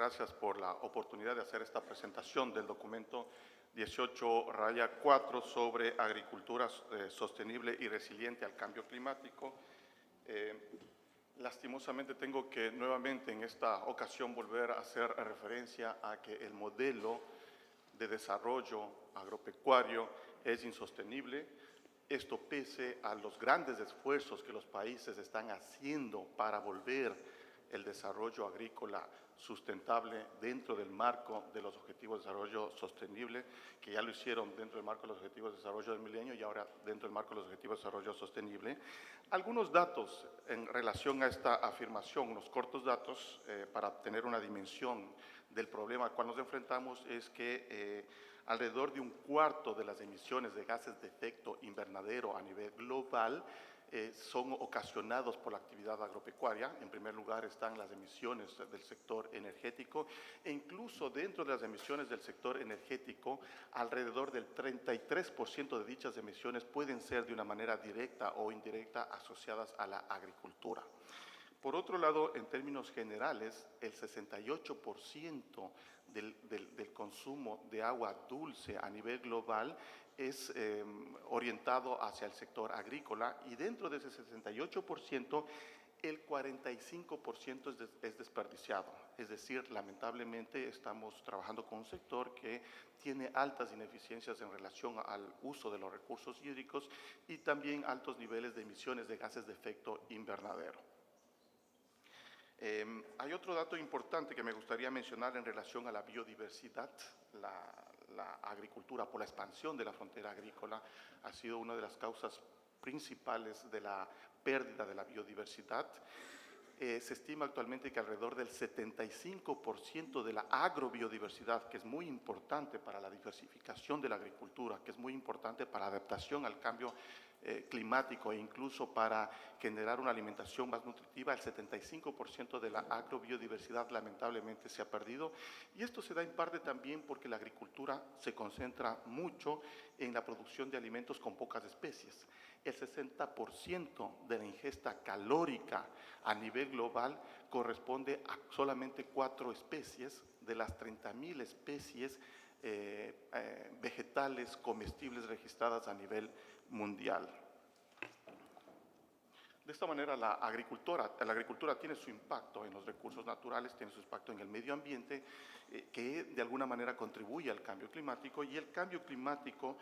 gracias por la oportunidad de hacer esta presentación del documento 18-4 sobre agricultura sostenible y resiliente al cambio climático. Lastimosamente tengo que nuevamente en esta ocasión volver a hacer referencia a que el modelo de desarrollo agropecuario es insostenible. Esto pese a los grandes esfuerzos que los países están haciendo para volver el desarrollo agrícola sustentable dentro del marco de los Objetivos de Desarrollo Sostenible, que ya lo hicieron dentro del marco de los Objetivos de Desarrollo del Milenio y ahora dentro del marco de los Objetivos de Desarrollo Sostenible. Algunos datos en relación a esta afirmación, unos cortos datos para tener una dimensión del problema al cual nos enfrentamos, es que alrededor de un cuarto de las emisiones de gases de efecto invernadero a nivel global son ocasionados por la actividad agropecuaria. En primer lugar están las emisiones del sector energético e incluso dentro de las emisiones del sector energético, alrededor del 33% de dichas emisiones pueden ser de una manera directa o indirecta asociadas a la agricultura. Por otro lado, en términos generales, el 68% del consumo de agua dulce a nivel global es orientado hacia el sector agrícola y dentro de ese 68%, el 45% es desperdiciado. Es decir, lamentablemente estamos trabajando con un sector que tiene altas ineficiencias en relación al uso de los recursos hídricos y también altos niveles de emisiones de gases de efecto invernadero. Hay otro dato importante que me gustaría mencionar en relación a la biodiversidad. La agricultura, por la expansión de la frontera agrícola, ha sido una de las causas principales de la pérdida de la biodiversidad. Se estima actualmente que alrededor del 75% de la agrobiodiversidad, que es muy importante para la diversificación de la agricultura, que es muy importante para la adaptación al cambio climático e incluso para generar una alimentación más nutritiva, el 75% de la agrobiodiversidad lamentablemente se ha perdido, y esto se da en parte también porque la agricultura se concentra mucho en la producción de alimentos con pocas especies. El 60% de la ingesta calórica a nivel global corresponde a solamente 4 especies de las 30.000 especies vegetales comestibles registradas a nivel mundial. De esta manera, la agricultura tiene su impacto en los recursos naturales, tiene su impacto en el medio ambiente, que de alguna manera contribuye al cambio climático, y el cambio climático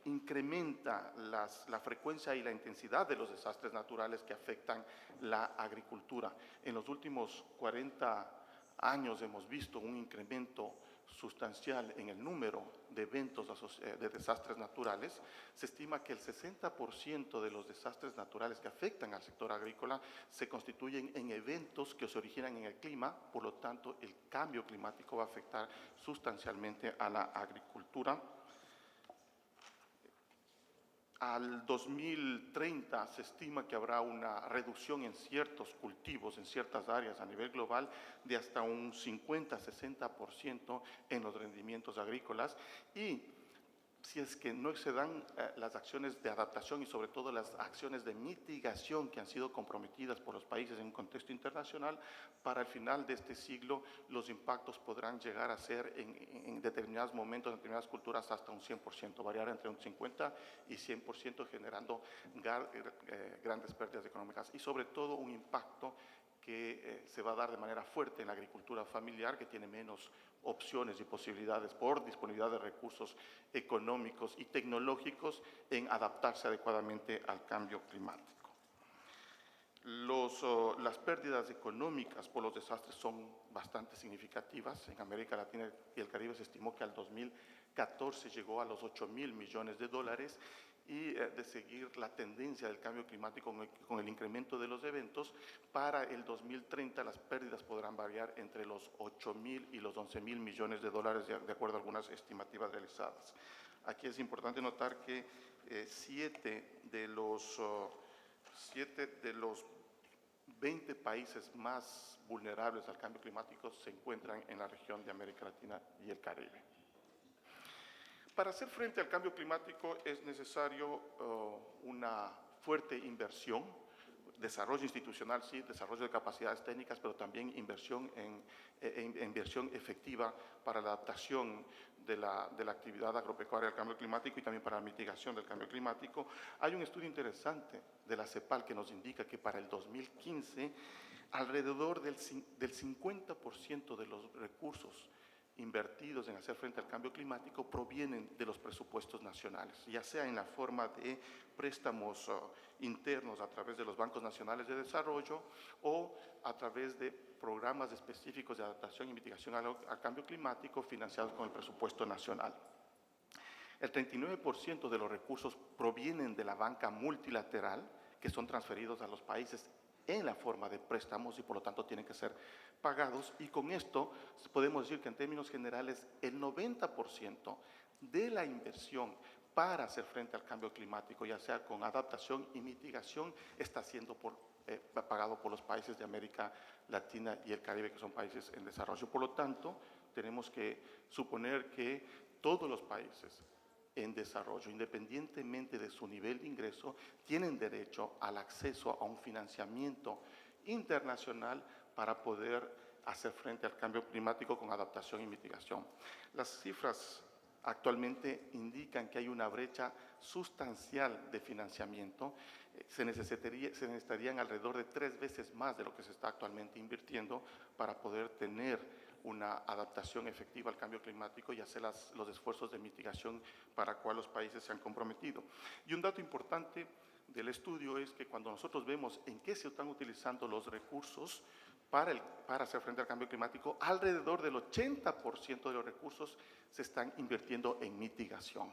incrementa la frecuencia y la intensidad de los desastres naturales que afectan la agricultura. En los últimos 40 años hemos visto un incremento sustancial en el número de eventos de desastres naturales. Se estima que el 60% de los desastres naturales que afectan al sector agrícola se constituyen en eventos que se originan en el clima, por lo tanto el cambio climático va a afectar sustancialmente a la agricultura. Al 2030 se estima que habrá una reducción en ciertos cultivos, en ciertas áreas a nivel global, de hasta un 50-60% en los rendimientos agrícolas, y si es que no se dan las acciones de adaptación y sobre todo las acciones de mitigación que han sido comprometidas por los países en un contexto internacional, para el final de este siglo los impactos podrán llegar a ser en determinados momentos, en determinadas culturas, hasta un 100%, variar entre un 50 y 100%, generando grandes pérdidas económicas y sobre todo un impacto que se va a dar de manera fuerte en la agricultura familiar, que tiene menos opciones y posibilidades por disponibilidad de recursos económicos y tecnológicos en adaptarse adecuadamente al cambio climático. Las pérdidas económicas por los desastres son bastante significativas. En América Latina y el Caribe se estimó que al 2014 llegó a los 8.000 millones de dólares, y de seguir la tendencia del cambio climático con el incremento de los eventos, para el 2030 las pérdidas podrán variar entre los 8.000 y los 11.000 millones de dólares, de acuerdo a algunas estimativas realizadas. Aquí es importante notar que 7 de los 20 países más vulnerables al cambio climático se encuentran en la región de América Latina y el Caribe. Para hacer frente al cambio climático es necesario una fuerte inversión desarrollo institucional, sí, desarrollo de capacidades técnicas, pero también inversión inversión efectiva para la adaptación de la actividad agropecuaria al cambio climático y también para la mitigación del cambio climático. Hay un estudio interesante de la CEPAL que nos indica que para el 2015 alrededor del 50% de los recursos invertidos en hacer frente al cambio climático provienen de los presupuestos nacionales, ya sea en la forma de préstamos internos a través de los bancos nacionales de desarrollo o a través de programas específicos de adaptación y mitigación al cambio climático financiados con el presupuesto nacional. El 39% de los recursos provienen de la banca multilateral, que son transferidos a los países en la forma de préstamos y por lo tanto tienen que ser pagados, y con esto podemos decir que en términos generales el 90% de la inversión para hacer frente al cambio climático, ya sea con adaptación y mitigación, está siendo pagado por los países de América Latina y el Caribe, que son países en desarrollo. Por lo tanto, tenemos que suponer que todos los países en desarrollo, independientemente de su nivel de ingreso, tienen derecho al acceso a un financiamiento internacional para poder hacer frente al cambio climático con adaptación y mitigación. Las cifras actualmente indican que hay una brecha sustancial de financiamiento. Se necesitarían alrededor de 3 veces más de lo que se está actualmente invirtiendo para poder tener una adaptación efectiva al cambio climático y hacer los esfuerzos de mitigación para cual los países se han comprometido. Y un dato importante del estudio es que cuando nosotros vemos en qué se están utilizando los recursos para hacer frente al cambio climático, alrededor del 80% de los recursos se están invirtiendo en mitigación,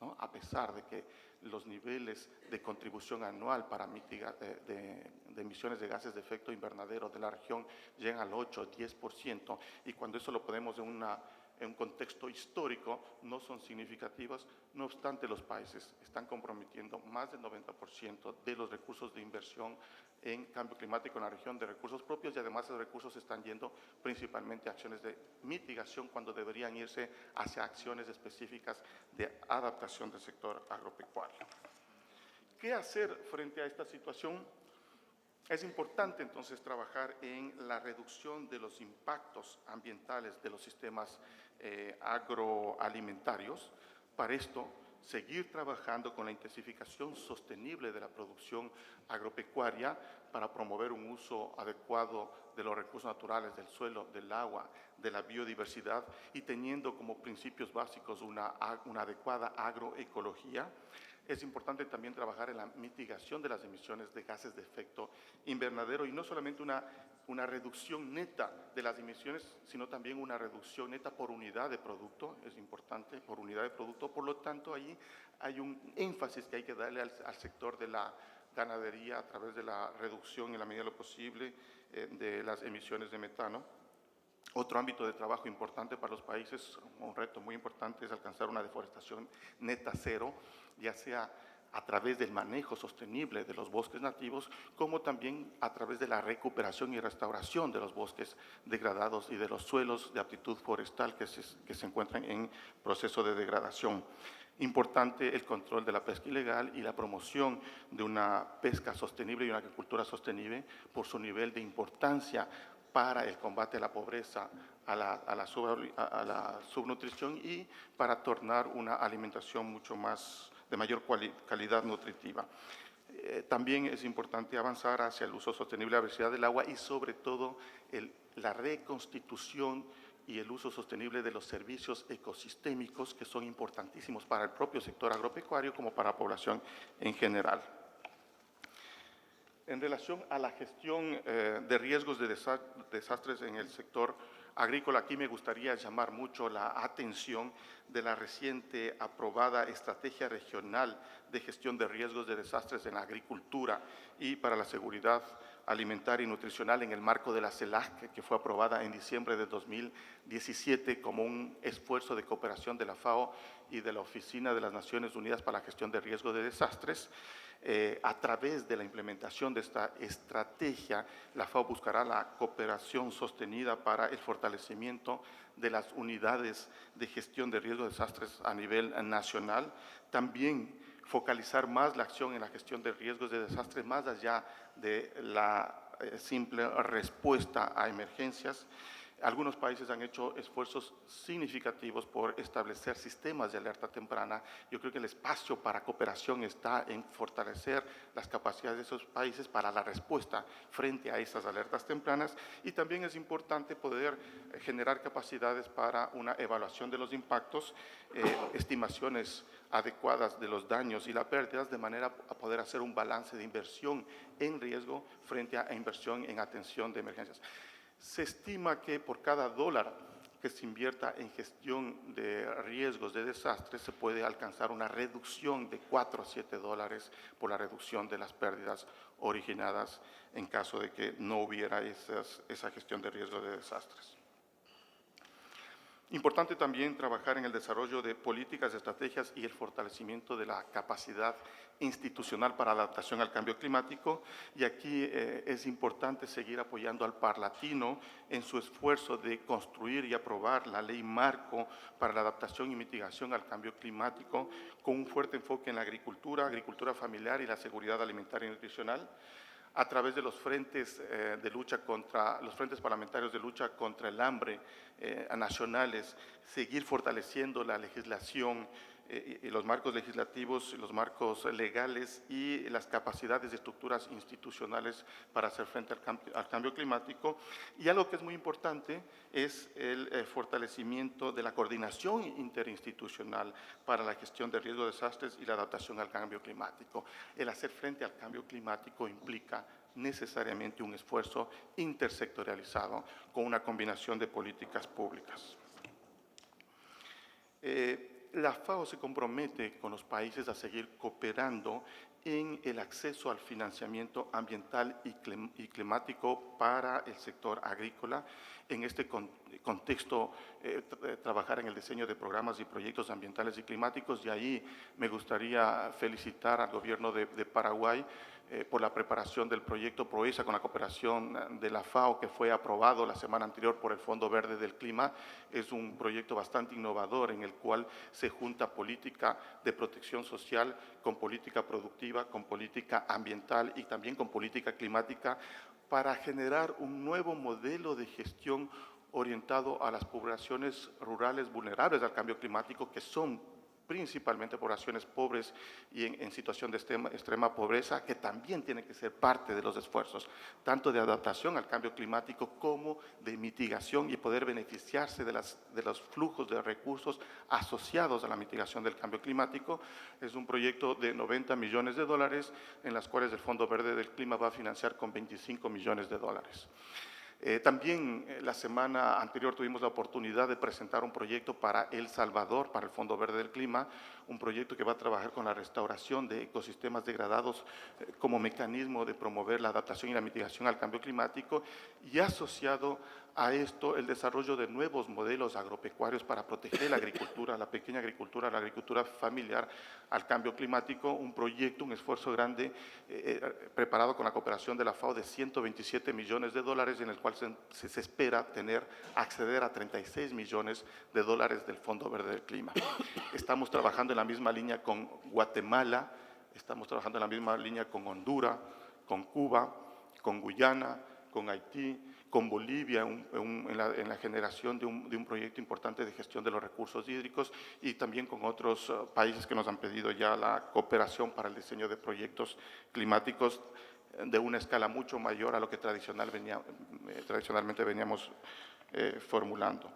¿no? A pesar de que los niveles de contribución anual para mitigar de emisiones de gases de efecto invernadero de la región llegan al 8-10%, y cuando eso lo ponemos en un contexto histórico no son significativas. No obstante, los países están comprometiendo más del 90% de los recursos de inversión en cambio climático en la región de recursos propios, y además esos recursos están yendo principalmente a acciones de mitigación cuando deberían irse hacia acciones específicas de adaptación del sector agropecuario. ¿Qué hacer frente a esta situación? Es importante entonces trabajar en la reducción de los impactos ambientales de los sistemas agroalimentarios. Para esto, seguir trabajando con la intensificación sostenible de la producción agropecuaria para promover un uso adecuado de los recursos naturales, del suelo, del agua, de la biodiversidad, y teniendo como principios básicos una adecuada agroecología. Es importante también trabajar en la mitigación de las emisiones de gases de efecto invernadero, y no solamente una reducción neta de las emisiones, sino también una reducción neta por unidad de producto. Es importante, por unidad de producto. Por lo tanto, ahí hay un énfasis que hay que darle al sector de la ganadería a través de la reducción en la medida de lo posible de las emisiones de metano. Otro ámbito de trabajo importante para los países, un reto muy importante, es alcanzar una deforestación neta cero, ya sea a través del manejo sostenible de los bosques nativos, como también a través de la recuperación y restauración de los bosques degradados y de los suelos de aptitud forestal que se encuentran en proceso de degradación. Importante el control de la pesca ilegal y la promoción de una pesca sostenible y una agricultura sostenible por su nivel de importancia para el combate a la pobreza, a la subnutrición, y para tornar una alimentación mucho más de mayor calidad nutritiva. También es importante avanzar hacia el uso sostenible de la diversidad del agua y sobre todo la reconstitución y el uso sostenible de los servicios ecosistémicos, que son importantísimos para el propio sector agropecuario como para la población en general. En relación a la gestión de riesgos de desastres en el sector agrícola, aquí me gustaría llamar mucho la atención de la reciente aprobada Estrategia Regional de Gestión de Riesgos de Desastres en la Agricultura y para la Seguridad Alimentaria y Nutricional en el marco de la CELAC, que fue aprobada en diciembre de 2017 como un esfuerzo de cooperación de la FAO y de la Oficina de las Naciones Unidas para la Gestión de Riesgos de Desastres. A través de la implementación de esta estrategia, la FAO buscará la cooperación sostenida para el fortalecimiento de las unidades de gestión de riesgos de desastres a nivel nacional. También focalizar más la acción en la gestión de riesgos de desastres, más allá de la simple respuesta a emergencias. Algunos países han hecho esfuerzos significativos por establecer sistemas de alerta temprana. Yo creo que el espacio para cooperación está en fortalecer las capacidades de esos países para la respuesta frente a esas alertas tempranas, y también es importante poder generar capacidades para una evaluación de los impactos, estimaciones adecuadas de los daños y las pérdidas, de manera a poder hacer un balance de inversión en riesgo frente a inversión en atención de emergencias. Se estima que por cada dólar que se invierta en gestión de riesgos de desastres se puede alcanzar una reducción de 4 a 7 dólares por la reducción de las pérdidas originadas en caso de que no hubiera esa gestión de riesgos de desastres. Importante también trabajar en el desarrollo de políticas, estrategias y el fortalecimiento de la capacidad institucional para adaptación al cambio climático, y aquí es importante seguir apoyando al Parlatino en su esfuerzo de construir y aprobar la ley marco para la adaptación y mitigación al cambio climático, con un fuerte enfoque en la agricultura, agricultura familiar y la seguridad alimentaria y nutricional, a través de los frentes de lucha los frentes parlamentarios de lucha contra el hambre nacionales, seguir fortaleciendo la legislación y los marcos legislativos, los marcos legales y las capacidades de estructuras institucionales para hacer frente al cambio climático. Y algo que es muy importante es el fortalecimiento de la coordinación interinstitucional para la gestión de riesgos de desastres y la adaptación al cambio climático. El hacer frente al cambio climático implica necesariamente un esfuerzo intersectorializado con una combinación de políticas públicas. La FAO se compromete con los países a seguir cooperando en el acceso al financiamiento ambiental y climático para el sector agrícola. En este contexto, trabajar en el diseño de programas y proyectos ambientales y climáticos, y ahí me gustaría felicitar al gobierno de Paraguay por la preparación del proyecto PROESA con la cooperación de la FAO, que fue aprobado la semana anterior por el Fondo Verde del Clima. Es un proyecto bastante innovador en el cual se junta política de protección social con política productiva, con política ambiental y también con política climática, para generar un nuevo modelo de gestión orientado a las poblaciones rurales vulnerables al cambio climático, que son principalmente poblaciones pobres y en situación de extrema pobreza, que también tienen que ser parte de los esfuerzos, tanto de adaptación al cambio climático como de mitigación, y poder beneficiarse de los flujos de recursos asociados a la mitigación del cambio climático. Es un proyecto de 90 millones de dólares, en las cuales el Fondo Verde del Clima va a financiar con 25 millones de dólares. También la semana anterior tuvimos la oportunidad de presentar un proyecto para El Salvador, para el Fondo Verde del Clima, un proyecto que va a trabajar con la restauración de ecosistemas degradados como mecanismo de promover la adaptación y la mitigación al cambio climático, y asociado a esto el desarrollo de nuevos modelos agropecuarios para proteger la agricultura, la pequeña agricultura, la agricultura familiar al cambio climático. Un proyecto, un esfuerzo grande preparado con la cooperación de la FAO de 127 millones de dólares, en el cual se espera acceder a 36 millones de dólares del Fondo Verde del Clima. Estamos trabajando en la misma línea con Guatemala, estamos trabajando en la misma línea con Honduras, con Cuba, con Guyana, con Haití, con Bolivia, en la generación de un proyecto importante de gestión de los recursos hídricos, y también con otros países que nos han pedido ya la cooperación para el diseño de proyectos climáticos de una escala mucho mayor a lo que tradicionalmente veníamos formulando.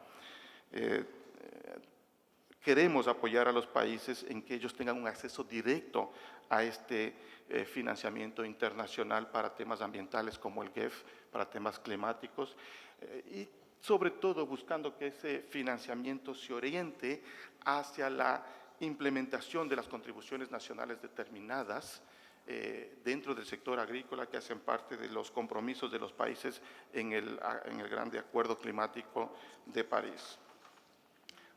Queremos apoyar a los países en que ellos tengan un acceso directo a este financiamiento internacional para temas ambientales como el GEF, para temas climáticos, y sobre todo buscando que ese financiamiento se oriente hacia la implementación de las contribuciones nacionales determinadas dentro del sector agrícola, que hacen parte de los compromisos de los países en el Grande Acuerdo Climático de París.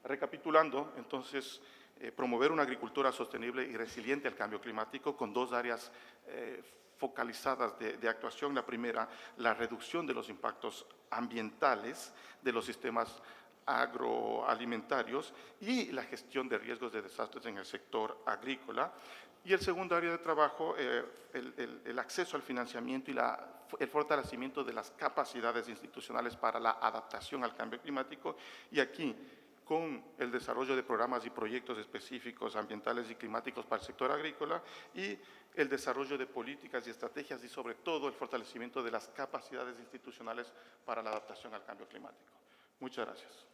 Recapitulando, entonces, promover una agricultura sostenible y resiliente al cambio climático, con dos áreas focalizadas de actuación. La primera, la reducción de los impactos ambientales de los sistemas agroalimentarios y la gestión de riesgos de desastres en el sector agrícola, Y el segundo área de trabajo, el acceso al financiamiento y el fortalecimiento de las capacidades institucionales para la adaptación al cambio climático. Y aquí, con el desarrollo de programas y proyectos específicos ambientales y climáticos para el sector agrícola y el desarrollo de políticas y estrategias y sobre todo el fortalecimiento de las capacidades institucionales para la adaptación al cambio climático. Muchas gracias.